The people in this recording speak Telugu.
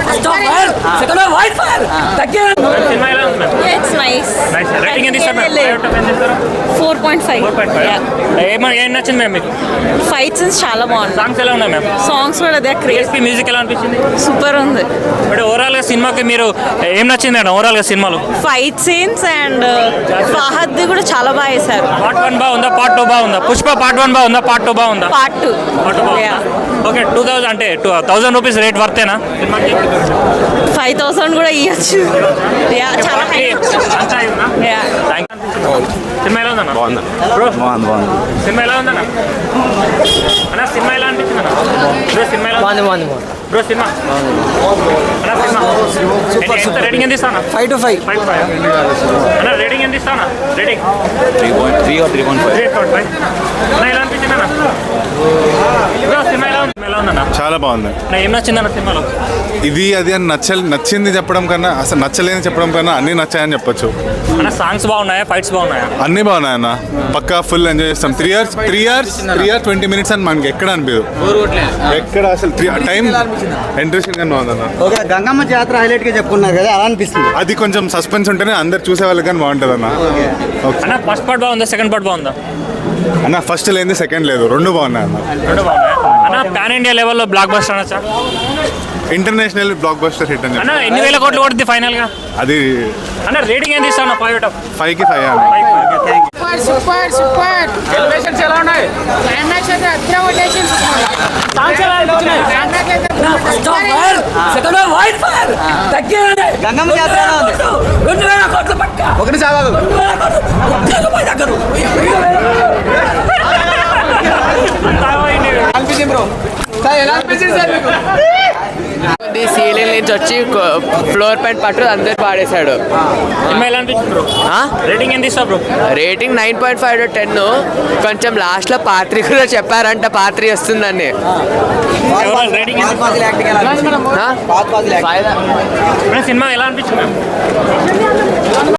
First half fire second half white fire cinema ఎలా ఉంది మ్యామ్? It's nice. రేటింగ్ ఎంత ఇస్తారు మ్యామ్? 4.5. 4.5 ఏం నచ్చింది మ్యామ్ మీకు? ఫైట్స్ చాలా బాగుంది. సాంగ్స్ ఎలా ఉన్నాయి మ్యామ్? సాంగ్స్ కూడా అదే క్రేజీ మ్యూజిక్ ఎలా అనిపించింది? సూపర్ ఉంది. అంటే ఓవరాల్ గా సినిమాకి మీరు ఏం నచ్చింది మేడం? ఓవరాల్ గా సినిమాలో ఫైట్ సీన్స్ అండ్ ఫహద్ కూడా చాలా బాగా వేశారు. పార్ట్ 1 బాగుందా, పార్ట్ 2 బాగుందా? పుష్ప పార్ట్ 1 బాగుందా, పార్ట్ 2 బాగుందా? పార్ట్ 2. ఓకే 2000 అంటే 1000 రూపీస్ రేట్ వర్తేనా సినిమాకి? 5,000 కూడా ఇవ్వచ్చు. చాలా సినిమా ఎలా ఉందన్న? బ్రో సినిమా ఎలా ఉందన్న? అన్న సినిమా ఎలా అనిపించింది అన్న? బ్రో సినిమా ఎలా ఉంది? బ్రో సినిమా అన్న సినిమా ఎంత రేటింగ్ ఎంత ఇస్తాను? 5 to 5. 5.5 అన్న రేటింగ్ ఎంత ఇస్తాను? Rating 3.3 or 3.5. 3.5 అన్న ఎలా అనిపించింది అన్న? బ్రో సినిమా ఎలా ఉంది? ఎలా ఉందన్న? చాలా బాగుంది. అన్న ఏం నచ్చిందన్న సినిమాలో? ఇది అది అని నచ్చింది చెప్పడం కన్నా అసలు నచ్చలేని చెప్పడం కన్నా అన్నీ నచ్చాయని చెప్పొచ్చు. అన్న సాంగ్స్ బాగున్నాయా, ఫైట్స్ బాగున్నాయా? అన్నీ బాగున్నాయి అన్న. పక్కా ఫుల్ ఎంజాయ్ చేస్తాం. 3 years 20 minutes అని మనకి ఎక్కడ అనిపించదు. ఎక్కడ అసలు టైం ఇంట్రెస్టింగ్ గా బాగుందన్న. ఓకే, గంగమ్మ జాతర హైలైట్ గా చెప్పుకున్నారు కదా, అలా అనిపిస్తుంది. అది కొంచెం సస్పెన్స్ ఉంటేనే అందరు చూసే వాళ్ళకి కానీ బాగుంటుంది అన్న. అన్న ఫస్ట్ పార్ట్ బాగుందా, సెకండ్ పార్ట్ బాగుందా? అన్న ఫస్ట్ లేని సెకండ్ లేదు, రెండు బాగున్నాయి అన్న. రెండు బాగున్నాయి అన్న. పాన్ ఇండియా లెవెల్లో బ్లాక్ బస్టర్ అనొచ్చా? ఇంటర్నేషనల్ బ్లాక్ బస్టర్ హిట్ అని అన్న ఎన్ని వేల కోట్లు కొడుతుంది ఫైనల్ గా? అది అన్న రేటింగ్ ఎంత ఇస్తాను? 5కి 5 అన్న. సూపర్ ఎలివేషన్స్ ఎలా ఉన్నాయి? క్లైమాక్స్ అయితే అద్భుతమైన సాంగ్స్ ఎలా అనిపించాయి? First half fire second half white fire Gangamma జాతర ఎలా ఉంది? 2,000 కోట్ల పక్క ఒకటి సాగు 2,000 కోట్ల దగ్గర అనిపించింది బ్రో. ఎలా అనిపించింది సార్ మీకు? సీలింగ్ నుంచి వచ్చి ఫ్లోర్ పైన పట్టు అందరు పాడేశాడు. సినిమా ఎలా అనిపించింది బ్రో? రేటింగ్ ఎంత ఇస్తావు బ్రో? Rating 9.5 to 10. కొంచెం లాస్ట్ లో పాత్రి కూడా చెప్పారంట, పాత్రి వస్తుందని. రేటింగ్ ఆ? సినిమా ఎలా అనిపించింది?